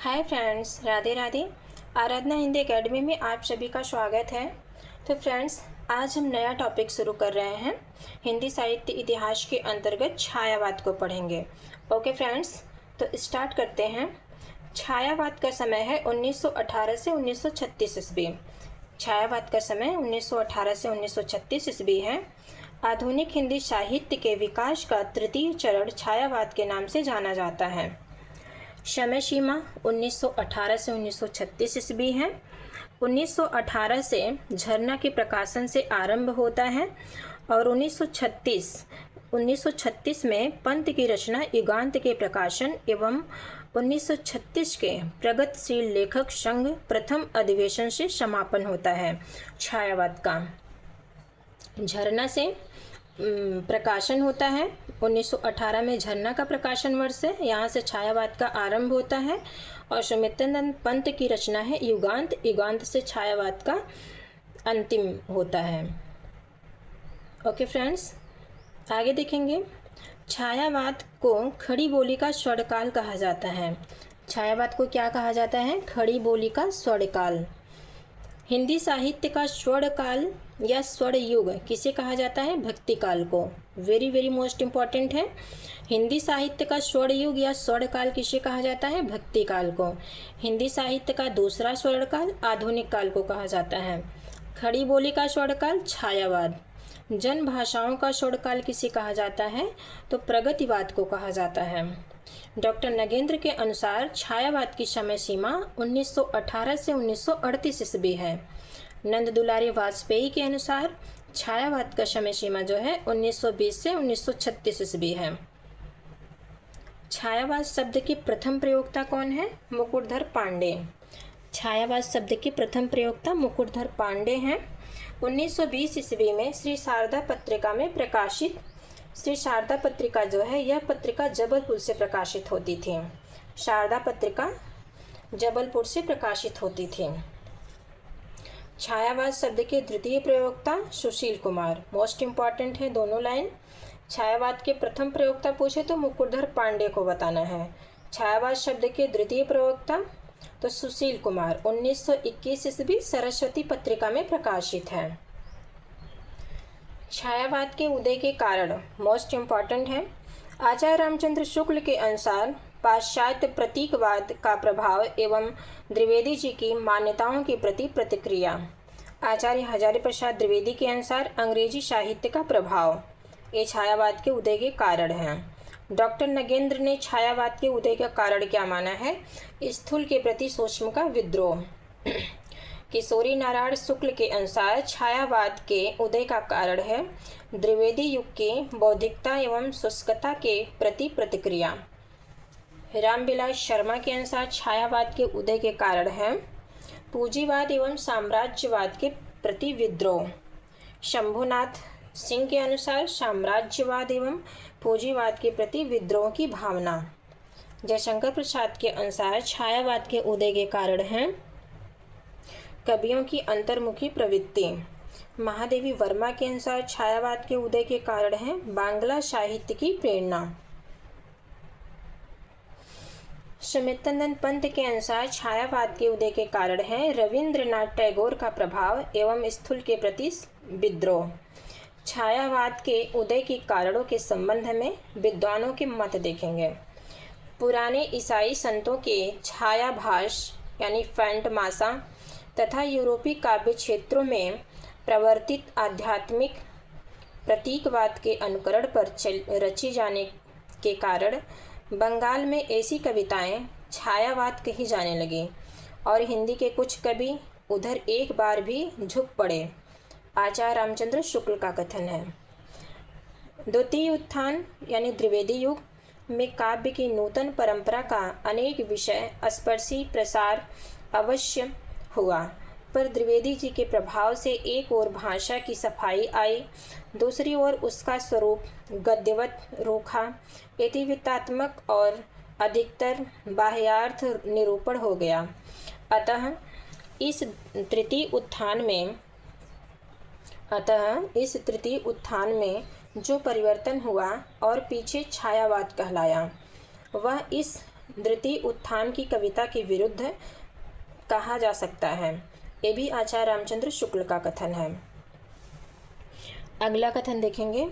हाय friends, Radhe Radhe. Aradhana Hindi academy में आप सभी का स्वागत है। तो फ्रेंड्स, आज हम नया टॉपिक शुरू कर रहे हैं। हिंदी साहित्य इतिहास के अंतर्गत छायावाद को पढ़ेंगे। ओके फ्रेंड्स, तो स्टार्ट करते हैं। छायावाद का समय है 1918 से 1936 ईस्वी। छायावाद का समय 1918 से 1936 ईस्वी है। आधुनिक हिंदी साहित्य के विकास का तृतीय चरण छायावाद के नाम से जाना जाता है। समय सीमा 1918 से 1936 ईस्वी है। 1918 से झरना के प्रकाशन से आरंभ होता है और 1936 में पंत की रचना युगांत के प्रकाशन एवं 1936 के प्रगतिशील लेखक संघ प्रथम अधिवेशन से समापन होता है। छायावाद का झरना से प्रकाशन होता है। 1918 में झरना का प्रकाशन वर्ष है, यहाँ से छायावाद का आरंभ होता है और सुमित्रानंद पंत की रचना है युगांत। युगांत से छायावाद का अंतिम होता है। ओके फ्रेंड्स, आगे देखेंगे। छायावाद को खड़ी बोली का स्वर्णकाल कहा जाता है। छायावाद को क्या कहा जाता है? खड़ी बोली का स्वर्णकाल। हिंदी साहित्य का स्वर्णकाल या स्वर्ण युग किसे कहा जाता है? भक्ति काल को। वेरी वेरी मोस्ट इम्पॉर्टेंट है। हिंदी साहित्य का स्वर्ण युग या स्वर्णकाल किसे कहा जाता है? भक्ति काल को। हिंदी साहित्य का दूसरा स्वर्णकाल आधुनिक काल को कहा जाता है। खड़ी बोली का स्वर्णकाल छायावाद। जन भाषाओं का स्वर्णकाल किसे कहा जाता है? तो प्रगतिवाद को कहा जाता है। डॉक्टर नगेंद्र के अनुसार छायावाद की समय सीमा 1918 से 1938 ईस्वी है। नंद दुलारी वाजपेयी के अनुसार छायावाद का समय सीमा जो है 1920 से 1936 ईस्वी है। छायावाद शब्द की प्रथम प्रयोक्ता कौन है? मुकुटधर पांडे। छायावाद शब्द की प्रथम प्रयोक्ता मुकुटधर पांडे हैं। 1920 ईस्वी में श्री शारदा पत्रिका में प्रकाशित। श्री शारदा पत्रिका जो है, यह पत्रिका जबलपुर से प्रकाशित होती थी। शारदा पत्रिका जबलपुर से प्रकाशित होती थी। छायावाद शब्द के द्वितीय प्रयोक्ता सुशील कुमार। मोस्ट इम्पॉर्टेंट है दोनों लाइन। छायावाद के प्रथम प्रयोक्ता पूछे तो मुकुटधर पांडे को बताना है। छायावाद शब्द के द्वितीय प्रयोक्ता तो सुशील कुमार। 1921 ईस्वी सरस्वती पत्रिका में प्रकाशित है। छायावाद के उदय के कारण मोस्ट इम्पॉर्टेंट है। आचार्य रामचंद्र शुक्ल के अनुसार पाश्चात्य प्रतीकवाद का प्रभाव एवं द्विवेदी जी की मान्यताओं के प्रति प्रतिक्रिया। आचार्य हजारी प्रसाद द्विवेदी के अनुसार अंग्रेजी साहित्य का प्रभाव, ये छायावाद के उदय के कारण हैं। डॉक्टर नगेंद्र ने छायावाद के उदय का कारण क्या माना है? स्थूल के प्रति सूक्ष्म का विद्रोह। किशोरी नारायण शुक्ल के अनुसार छायावाद के उदय का कारण है द्विवेदी युग के बौद्धिकता एवं शुष्कता के प्रति प्रतिक्रिया। रामविलास शर्मा के अनुसार छायावाद के उदय के कारण है पूंजीवाद एवं साम्राज्यवाद के प्रति विद्रोह। शंभुनाथ सिंह के अनुसार साम्राज्यवाद एवं पूंजीवाद के प्रति विद्रोह की भावना। जयशंकर प्रसाद के अनुसार छायावाद के उदय के कारण है कवियों की अंतर्मुखी प्रवृत्ति। महादेवी वर्मा के अनुसार छायावाद के उदय के कारण है बांग्ला साहित्य की प्रेरणा। सुमित्रानंद पंत के अनुसार छायावाद के उदय के कारण है रविंद्रनाथ टैगोर का प्रभाव एवं स्थूल के प्रति विद्रोह। छायावाद के उदय के कारणों के संबंध में विद्वानों के मत देखेंगे। पुराने ईसाई संतों के छायाभास यानी फैंटमासा तथा यूरोपीय काव्य क्षेत्रों में प्रवर्तित आध्यात्मिक प्रतीकवाद के अनुकरण पर रची जाने के कारण बंगाल में ऐसी कविताएं छायावाद कही जाने लगी और हिंदी के कुछ कवि उधर एक बार भी झुक पड़े। आचार्य रामचंद्र शुक्ल का कथन है। द्वितीय उत्थान यानी द्विवेदी युग में काव्य की नूतन परंपरा का अनेक विषय स्पर्शी प्रसार अवश्य हुआ, पर द्विवेदी जी के प्रभाव से एक ओर भाषा की सफाई आई, दूसरी ओर उसका स्वरूप गद्यवत रूखा, इतिवृत्तात्मक और अधिकतर बाह्यार्थ निरूपण हो गया। अतः इस तृतीय उत्थान में जो परिवर्तन हुआ और पीछे छायावाद कहलाया, वह इस द्वितीय उत्थान की कविता के विरुद्ध कहा जा सकता है। ये भी आचार्य रामचंद्र शुक्ल का कथन है। अगला कथन देखेंगे।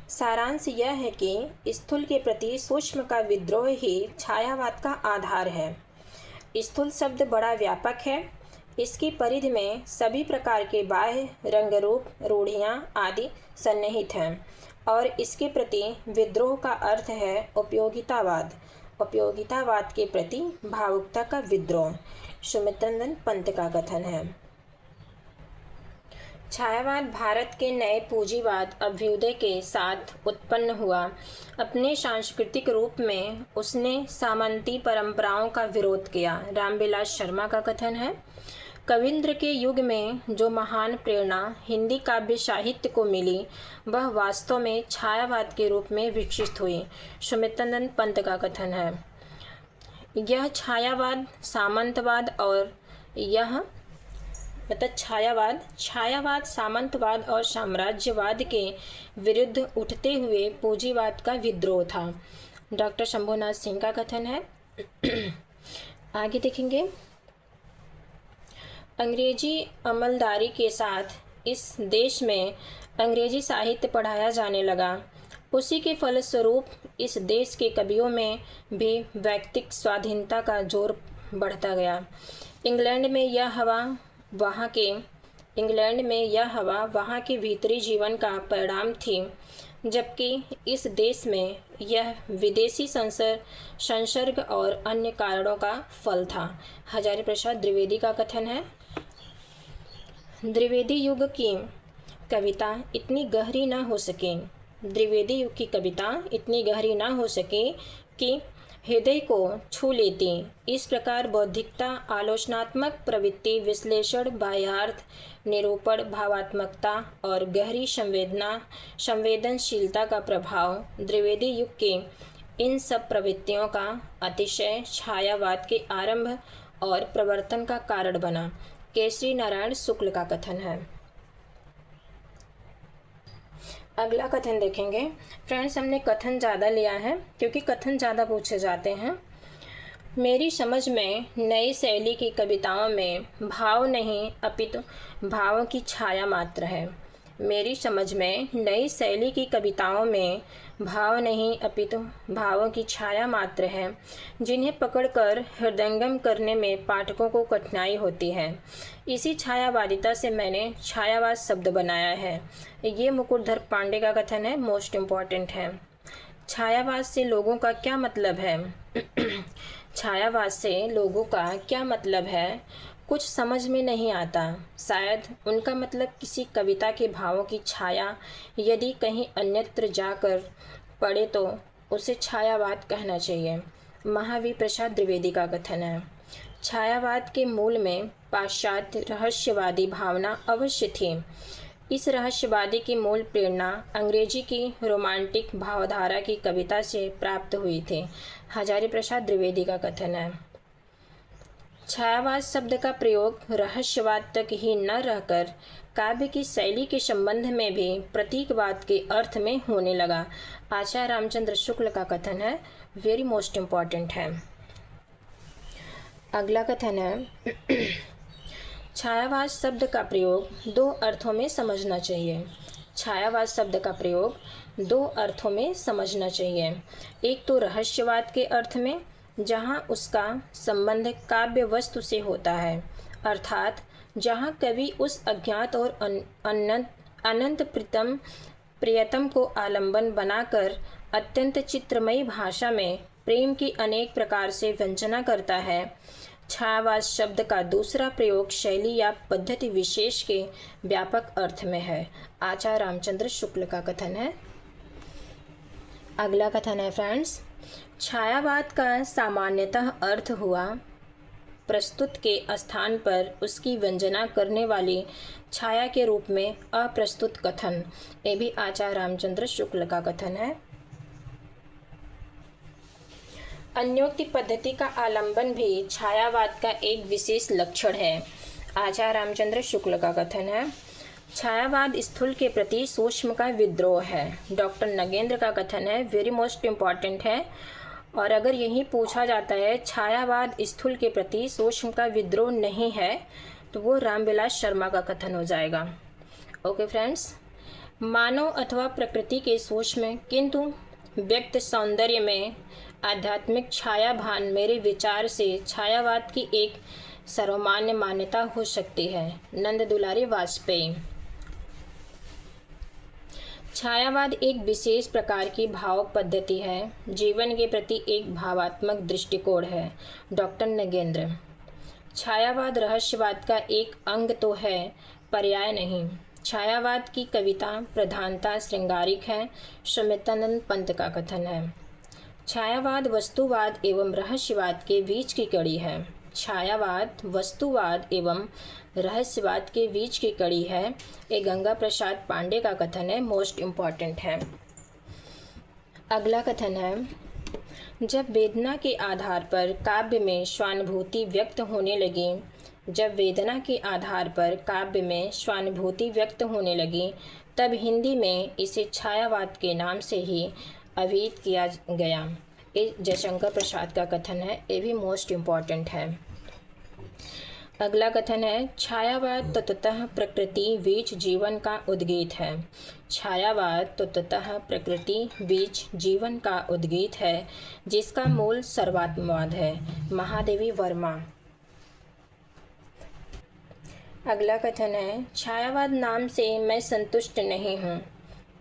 सारांश यह है कि स्थूल के प्रति सूक्ष्म का विद्रोह ही छायावाद का आधार है। स्थूल शब्द बड़ा व्यापक है। इसकी परिधि में सभी प्रकार के बाह्य रंग रूप रूढ़ियाँ आदि सन्निहित हैं और इसके प्रति विद्रोह का अर्थ है उपयोगितावाद। उपयोगितावाद के प्रति भावुकता का विद्रोह। सुमित्रानंद पंत का कथन है। छायावाद भारत के नए पूंजीवाद अभ्युदय के साथ उत्पन्न हुआ। अपने सांस्कृतिक रूप में उसने सामंती परंपराओं का विरोध किया। रामविलास शर्मा का कथन है। कविंद्र के युग में जो महान प्रेरणा हिंदी काव्य साहित्य को मिली वह वास्तव में छायावाद के रूप में विकसित हुई। सुमित्रानंद पंत का कथन है। यह छायावाद सामंतवाद और छायावाद सामंतवाद और साम्राज्यवाद के विरुद्ध उठते हुए पूंजीवाद का विद्रोह था। डॉक्टर शंभुनाथ सिंह का कथन है। आगे देखेंगे। अंग्रेजी अमलदारी के साथ इस देश में अंग्रेजी साहित्य पढ़ाया जाने लगा। उसी के फलस्वरूप इस देश के कवियों में भी व्यक्तिक स्वाधीनता का जोर बढ़ता गया। इंग्लैंड में यह हवा वहाँ के भीतरी जीवन का परिणाम थी, जबकि इस देश में यह विदेशी संसर्ग और अन्य कारणों का फल था। हजारी प्रसाद द्विवेदी का कथन है। द्विवेदी युग की कविता इतनी गहरी ना हो सके कि हृदय को छू लेती। इस प्रकार बौद्धिकता, आलोचनात्मक प्रवृत्ति, विश्लेषण, बाह्यार्थ निरूपण, भावात्मकता और गहरी संवेदनशीलता का प्रभाव द्विवेदी युग के इन सब प्रवृत्तियों का अतिशय छायावाद के आरंभ और प्रवर्तन का कारण बना। केसरी नारायण शुक्ल का कथन है। अगला कथन देखेंगे। फ्रेंड्स, हमने कथन ज़्यादा लिया है क्योंकि कथन ज़्यादा पूछे जाते हैं। मेरी समझ में नई शैली की कविताओं में भाव नहीं अपितु भावों की छाया मात्र है। मेरी समझ में नई शैली की कविताओं में भाव नहीं अपितु भावों की छाया मात्र है, जिन्हें पकड़कर हृदयंगम करने में पाठकों को कठिनाई होती है। इसी छायावादिता से मैंने छायावाद शब्द बनाया है। ये मुकुटधर पांडे का कथन है, मोस्ट इम्पॉर्टेंट है। छायावाद से लोगों का क्या मतलब है? छायावाद से लोगों का क्या मतलब है, कुछ समझ में नहीं आता। शायद उनका मतलब किसी कविता के भावों की छाया यदि कहीं अन्यत्र जाकर पड़े तो उसे छायावाद कहना चाहिए। महावीर प्रसाद द्विवेदी का कथन है। छायावाद के मूल में पाश्चात्य रहस्यवादी भावना अवश्य थी। इस रहस्यवादी की मूल प्रेरणा अंग्रेजी की रोमांटिक भावधारा की कविता से प्राप्त हुई थी। हजारी प्रसाद द्विवेदी का कथन है। छायावाद शब्द का प्रयोग रहस्यवाद तक ही न रहकर काव्य की शैली के संबंध में भी प्रतीकवाद के अर्थ में होने लगा। आचार्य रामचंद्र शुक्ल का कथन है, वेरी मोस्ट इम्पॉर्टेंट है। अगला कथन है। छायावाद शब्द का प्रयोग दो अर्थों में समझना चाहिए। छायावाद शब्द का प्रयोग दो अर्थों में समझना चाहिए। एक तो रहस्यवाद के अर्थ में, जहाँ उसका संबंध काव्य वस्तु से होता है, अर्थात जहाँ कवि उस अज्ञात और अनंत प्रियतम को आलंबन बनाकर अत्यंत चित्रमयी भाषा में प्रेम की अनेक प्रकार से वंचना करता है। छायावाद शब्द का दूसरा प्रयोग शैली या पद्धति विशेष के व्यापक अर्थ में है। आचार्य रामचंद्र शुक्ल का कथन है। अगला कथन है फ्रेंड्स। छायावाद का सामान्यतः अर्थ हुआ प्रस्तुत के स्थान पर उसकी वंजना करने वाली छाया के रूप में अप्रस्तुत कथन। ये भी आचार्य रामचंद्र शुक्ल का कथन है। अन्योक्ति पद्धति का आलंबन भी छायावाद का एक विशेष लक्षण है। आचार्य रामचंद्र शुक्ल का कथन है। छायावाद स्थूल के प्रति सूक्ष्म का विद्रोह है। डॉक्टर नगेंद्र का कथन है, वेरी मोस्ट इम्पॉर्टेंट है। और अगर यही पूछा जाता है छायावाद स्थूल के प्रति सूक्ष्म का विद्रोह नहीं है, तो वो रामविलास शर्मा का कथन हो जाएगा। ओके फ्रेंड्स, मानव अथवा प्रकृति के सूक्ष्म किंतु व्यक्त सौंदर्य में आध्यात्मिक छायाभान मेरे विचार से छायावाद की एक सर्वमान्य मान्यता हो सकती है। नंद दुलारी वाजपेयी। छायावाद एक विशेष प्रकार की भाव पद्धति है, जीवन के प्रति एक भावात्मक दृष्टिकोण है। डॉक्टर नगेंद्र। छायावाद रहस्यवाद का एक अंग तो है, पर्याय नहीं। छायावाद की कविता प्रधानता श्रृंगारिक है, सुमित्रानंद पंत का कथन है। छायावाद वस्तुवाद एवं रहस्यवाद के बीच की कड़ी है। छायावाद वस्तुवाद एवं रहस्यवाद के बीच की कड़ी है, ये गंगा प्रसाद पांडे का कथन है, मोस्ट इम्पॉर्टेंट है। अगला कथन है, जब वेदना के आधार पर काव्य में स्वानुभूति व्यक्त होने लगी, जब वेदना के आधार पर काव्य में स्वानुभूति व्यक्त होने लगी, तब हिंदी में इसे छायावाद के नाम से ही अभिहित किया गया। ये जयशंकर प्रसाद का कथन है, ये भी मोस्ट इम्पॉर्टेंट है। अगला कथन है, छायावाद तत्वतः प्रकृति बीच जीवन का उद्गीत है। छायावाद तत्वतः प्रकृति बीच जीवन का उद्गीत है, जिसका मूल सर्वात्मवाद है। महादेवी वर्मा। अगला कथन है, छायावाद नाम से मैं संतुष्ट नहीं हूँ।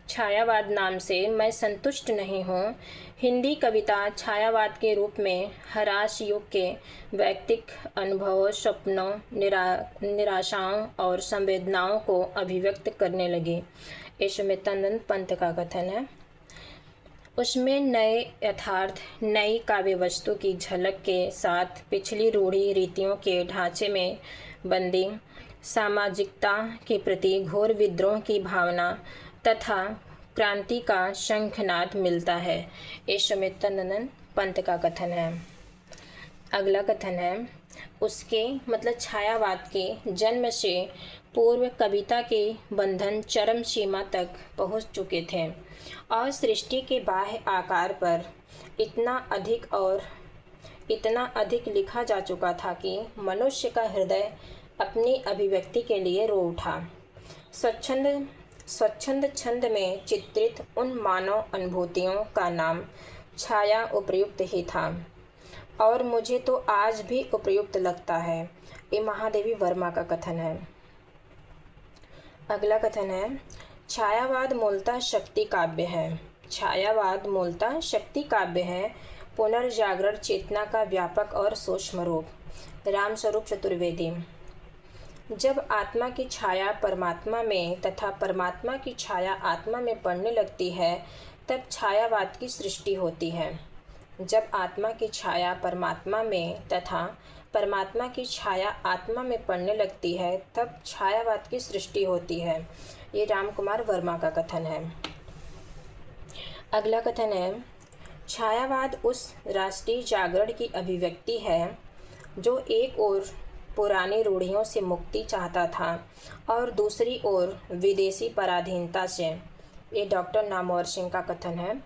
छायावाद नाम से मैं संतुष्ट नहीं हूँ। हिंदी कविता छायावाद के रूप में ह्रास युग के वैयक्तिक अनुभवों, सपनों, निराशाओं और संवेदनाओं को अभिव्यक्त करने लगी। ये सुमित्रानंद पंत का कथन है। उसमें नए यथार्थ, नई काव्य वस्तु की झलक के साथ पिछली रूढ़ी रीतियों के ढांचे में बंदी सामाजिकता के प्रति घोर विद्रोह की भावना तथा क्रांति का शंखनाद मिलता है। ये सुमित्रानंद पंत का कथन है। अगला कथन है, उसके मतलब छायावाद के जन्म से पूर्व कविता के बंधन चरम सीमा तक पहुंच चुके थे और सृष्टि के बाह्य आकार पर इतना अधिक लिखा जा चुका था कि मनुष्य का हृदय अपनी अभिव्यक्ति के लिए रो उठा। स्वच्छंद छंद में चित्रित उन मानव अनुभूतियों का नाम छाया उपयुक्त ही था और मुझे तो आज भी उपयुक्त लगता है। ये महादेवी वर्मा का कथन है। अगला कथन है, छायावाद मूलतः शक्ति काव्य है। छायावाद मूलतः शक्ति काव्य है, पुनर्जागरण चेतना का व्यापक और सूक्ष्म रूप। रामस्वरूप चतुर्वेदी। जब आत्मा की छाया परमात्मा में तथा परमात्मा की छाया आत्मा में पड़ने लगती है, तब छायावाद की सृष्टि होती है। जब आत्मा की छाया परमात्मा में तथा परमात्मा की छाया आत्मा में पड़ने लगती है, तब छायावाद की सृष्टि होती है। ये रामकुमार वर्मा का कथन है। अगला कथन है, छायावाद उस राष्ट्रीय जागरण की अभिव्यक्ति है जो एक ओर पुरानी रूढ़ियों से मुक्ति चाहता था और दूसरी ओर विदेशी पराधीनता से। ये डॉक्टर नामवर सिंह का कथन है।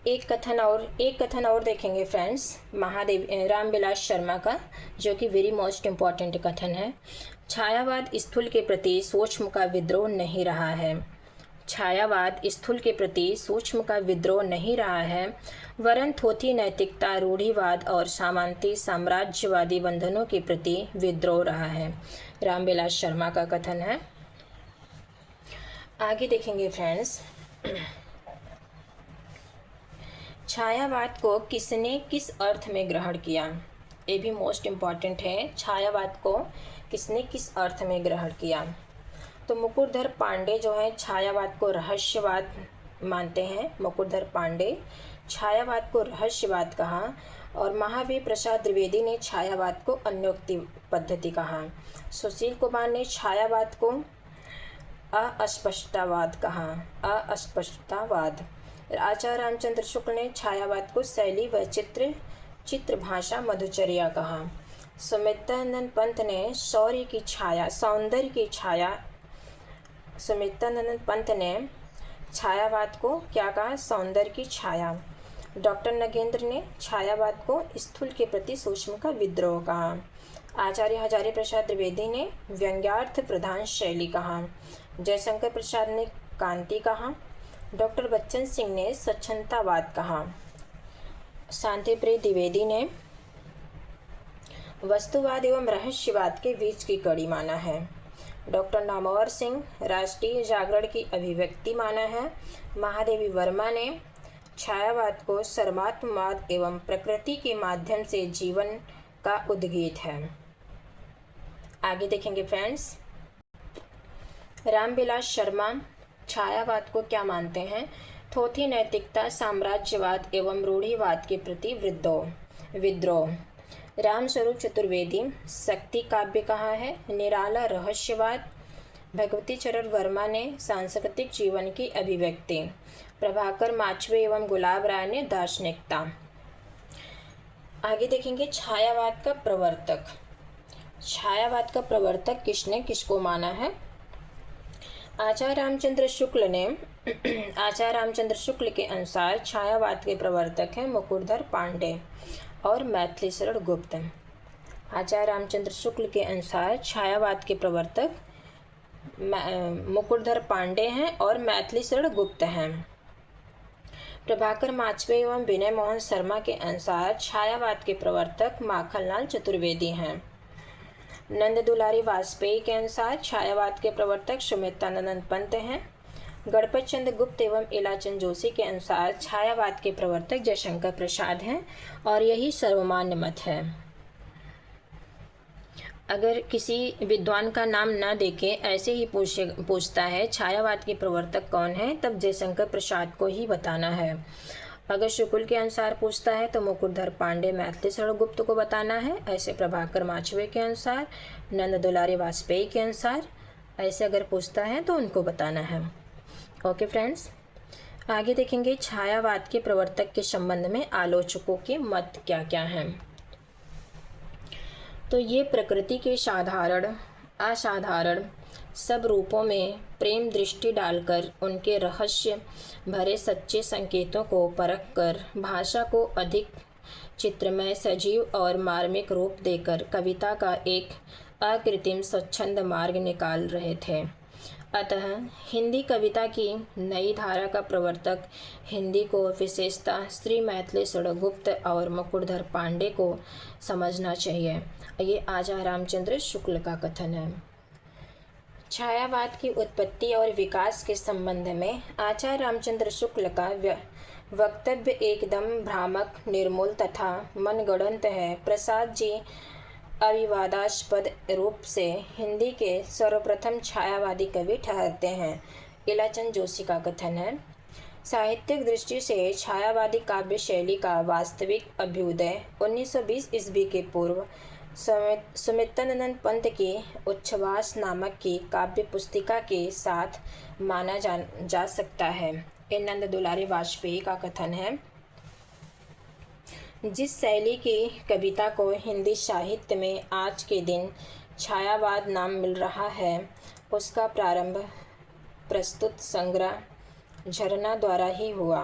एक कथन और देखेंगे फ्रेंड्स, रामविलास शर्मा का, जो कि वेरी मोस्ट इम्पॉर्टेंट कथन है। छायावाद स्थूल के प्रति सूक्ष्म का विद्रोह नहीं रहा है। छायावाद स्थूल के प्रति सूक्ष्म का विद्रोह नहीं रहा है, वरन थोथी नैतिकता, रूढ़िवाद और सामंती साम्राज्यवादी बंधनों के प्रति विद्रोह रहा है। रामविलास शर्मा का कथन है। आगे देखेंगे फ्रेंड्स, छायावाद को किसने किस अर्थ में ग्रहण किया, ये भी मोस्ट इम्पॉर्टेंट है। छायावाद को किसने किस अर्थ में ग्रहण किया, तो मुकुटधर पांडे जो है छायावाद को रहस्यवाद मानते हैं। मुकुटधर पांडे छायावाद को रहस्यवाद कहा और महावीर प्रसाद द्विवेदी ने छायावाद को अन्योक्ति पद्धति कहा। सुशील कुमार ने छायावाद को अस्पष्टतावाद कहा, अस्पष्टतावाद। आचार्य रामचंद्र शुक्ल ने छायावाद को शैली व चित्र भाषा मधुचर्या कहा। सुमित्रानंद पंत ने सौंदर्य की छाया सुमित्रानंद पंत ने छायावाद को क्या कहा, सौंदर्य की छाया। डॉक्टर नगेंद्र ने छायावाद को स्थूल के प्रति सूक्ष्म का विद्रोह कहा। आचार्य हजारी प्रसाद द्विवेदी ने व्यंग्यार्थ प्रधान शैली कहा। जयशंकर प्रसाद ने कांति कहा। डॉक्टर बच्चन सिंह ने स्वच्छंदतावाद कहा। शांतिप्रिय द्विवेदी ने वस्तुवाद एवं रहस्यवाद के बीच की कड़ी माना है। डॉक्टर नामवर सिंह राष्ट्रीय जागरण की अभिव्यक्ति माना है। महादेवी वर्मा ने छायावाद को सर्वात्मवाद एवं प्रकृति के माध्यम से जीवन का उद्गीत है। आगे देखेंगे फ्रेंड्स। रामविलास शर्मा छायावाद को क्या मानते हैं? थोथी नैतिकता, साम्राज्यवाद एवं रूढ़िवाद के प्रति विद्रोह। रामस्वरूप चतुर्वेदी शक्ति काव्य कहा है। निराला रहस्यवाद। भगवती चरण वर्मा ने सांस्कृतिक जीवन की अभिव्यक्ति। प्रभाकर माचवे एवं गुलाब राय ने दार्शनिकता। आगे देखेंगे छायावाद का प्रवर्तक। छायावाद का प्रवर्तक किसने किसको माना है? आचार्य रामचंद्र शुक्ल के अनुसार छायावाद के प्रवर्तक हैं मुकुटधर पांडे और मैथिली शरण गुप्त। आचार्य रामचंद्र शुक्ल के अनुसार छायावाद के प्रवर्तक मुकुटधर पांडे हैं और मैथिली शरण गुप्त हैं। प्रभाकर माचवे एवं विनय मोहन शर्मा के अनुसार छायावाद के प्रवर्तक माखनलाल चतुर्वेदी हैं। नंद दुलारी वाजपेयी के अनुसार छायावाद के प्रवर्तक सुमित्रानंद पंत हैं। गणपत चंद्र गुप्त एवं इलाचंद जोशी के अनुसार छायावाद के प्रवर्तक जयशंकर प्रसाद हैं और यही सर्वमान्य मत है। अगर किसी विद्वान का नाम न देके ऐसे ही पूछता है छायावाद के प्रवर्तक कौन है, तब जयशंकर प्रसाद को ही बताना है। अगर शुक्ल के अनुसार पूछता है तो मुकुटधर पांडे मैथिली शरण गुप्त को बताना है। ऐसे प्रभाकर माचवे के अनुसार, नंद दुलारी वाजपेयी के अनुसार ऐसे अगर पूछता है तो उनको बताना है। ओके फ्रेंड्स, आगे देखेंगे छायावाद के प्रवर्तक के संबंध में आलोचकों के मत क्या क्या हैं। तो ये प्रकृति के साधारण असाधारण सब रूपों में प्रेम दृष्टि डालकर उनके रहस्य भरे सच्चे संकेतों को परखकर भाषा को अधिक चित्रमय, सजीव और मार्मिक रूप देकर कविता का एक अकृत्रिम स्वच्छंद मार्ग निकाल रहे थे। अतः हिंदी कविता की नई धारा का प्रवर्तक हिंदी को विशेषतः श्री मैथिली शरण गुप्त और मुकुटधर पांडे को समझना चाहिए। ये आचार्य रामचंद्र शुक्ल का कथन है। छायावाद की उत्पत्ति और विकास के संबंध में आचार्य रामचंद्र शुक्ल का वक्तव्य एकदम भ्रामक, निर्मूल तथा मनगढ़ंत है। प्रसाद जी अविवादास्पद रूप से हिंदी के सर्वप्रथम छायावादी कवि ठहरते हैं। इलाचंद जोशी का कथन है, साहित्यिक दृष्टि से छायावादी काव्य शैली का वास्तविक अभ्युदय 1920 ईस्वी के पूर्व सुमित्रानंद पंत की उच्छ्वास नामक की काव्य पुस्तिका के साथ माना जा सकता है। नंद दुलारी वाजपेयी का कथन है, जिस शैली की कविता को हिंदी साहित्य में आज के दिन छायावाद नाम मिल रहा है, उसका प्रारंभ प्रस्तुत संग्रह झरना द्वारा ही हुआ।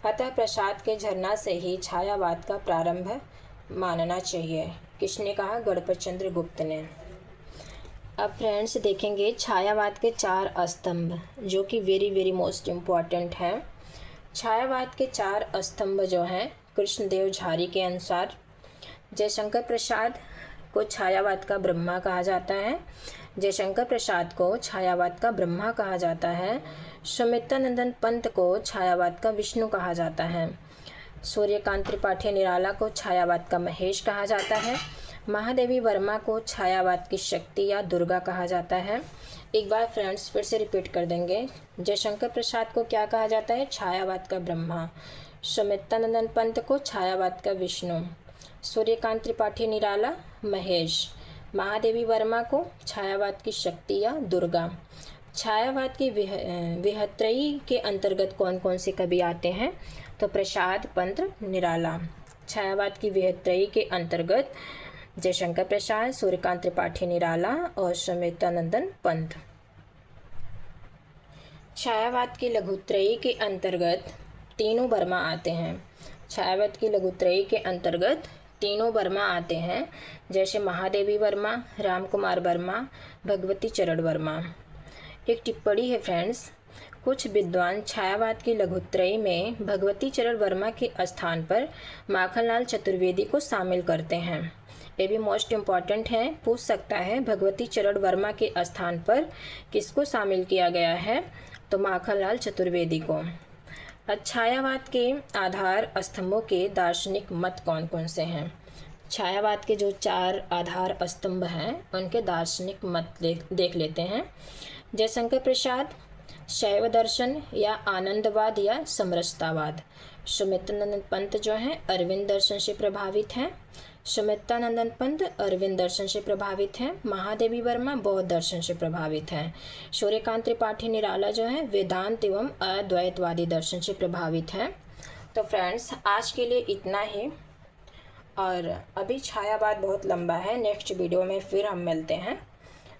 अतः प्रसाद के झरना से ही छायावाद का प्रारंभ मानना चाहिए। किसने कहा? गणपत चंद्र गुप्त ने। अब फ्रेंड्स देखेंगे छायावाद के 4 स्तंभ, जो कि वेरी मोस्ट इम्पॉर्टेंट है। छायावाद के 4 स्तंभ जो हैं, कृष्णदेव झारी के अनुसार जयशंकर प्रसाद को छायावाद का ब्रह्मा कहा जाता है। जयशंकर प्रसाद को छायावाद का ब्रह्मा कहा जाता है। सुमित्रानंद पंत को छायावाद का विष्णु कहा जाता है। सूर्यकांत त्रिपाठी निराला को छायावाद का महेश कहा जाता है। महादेवी वर्मा को छायावाद की शक्ति या दुर्गा कहा जाता है। एक बार फ्रेंड्स फिर से रिपीट कर देंगे। जयशंकर प्रसाद को क्या कहा जाता है? छायावाद का ब्रह्मा। सुमित्रानंद पंत को छायावाद का विष्णु। सूर्यकांत त्रिपाठी निराला महेश। महादेवी वर्मा को छायावाद की शक्ति या दुर्गा। छायावाद की विहत्रयी के अंतर्गत कौन कौन से कवि आते हैं? तो प्रसाद, पंत, निराला। छायावाद की विहत्रयी के अंतर्गत जयशंकर प्रसाद, सूर्यकांत त्रिपाठी निराला और सुमित्रानंद पंत। छायावाद की लघुत्रयी के अंतर्गत तीनों वर्मा आते हैं, छायावाद की लघुत्रयी के अंतर्गत तीनों वर्मा आते हैं, जैसे महादेवी वर्मा, रामकुमार वर्मा, भगवती चरण वर्मा। एक टिप्पणी है फ्रेंड्स, कुछ विद्वान छायावाद की लघुत्रयी में भगवती चरण वर्मा के स्थान पर माखनलाल चतुर्वेदी को शामिल करते हैं। ये भी मोस्ट इम्पॉर्टेंट है, पूछ सकता है भगवती चरण वर्मा के स्थान पर किसको शामिल किया गया है, तो माखनलाल चतुर्वेदी को। छायावाद के आधार स्तंभों के दार्शनिक मत कौन कौन से हैं? छायावाद के जो 4 आधार स्तंभ हैं उनके दार्शनिक मत देख लेते हैं। जयशंकर प्रसाद शैव दर्शन या आनंदवाद या समरसतावाद। सुमित्रानंद पंत जो हैं अरविंद दर्शन से प्रभावित हैं। सुमित्रानंद पंत अरविंद दर्शन से प्रभावित हैं। महादेवी वर्मा बौद्ध दर्शन से प्रभावित हैं। सूर्यकांत त्रिपाठी निराला जो है वेदांत एवं अद्वैतवादी दर्शन से प्रभावित हैं। तो फ्रेंड्स आज के लिए इतना ही, और अभी छायावाद बहुत लंबा है, नेक्स्ट वीडियो में फिर हम मिलते हैं।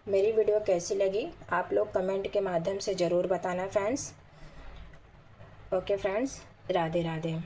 मेरी वीडियो कैसी लगी आप लोग कमेंट के माध्यम से ज़रूर बताना friends. Okay friends, Radhe Radhe.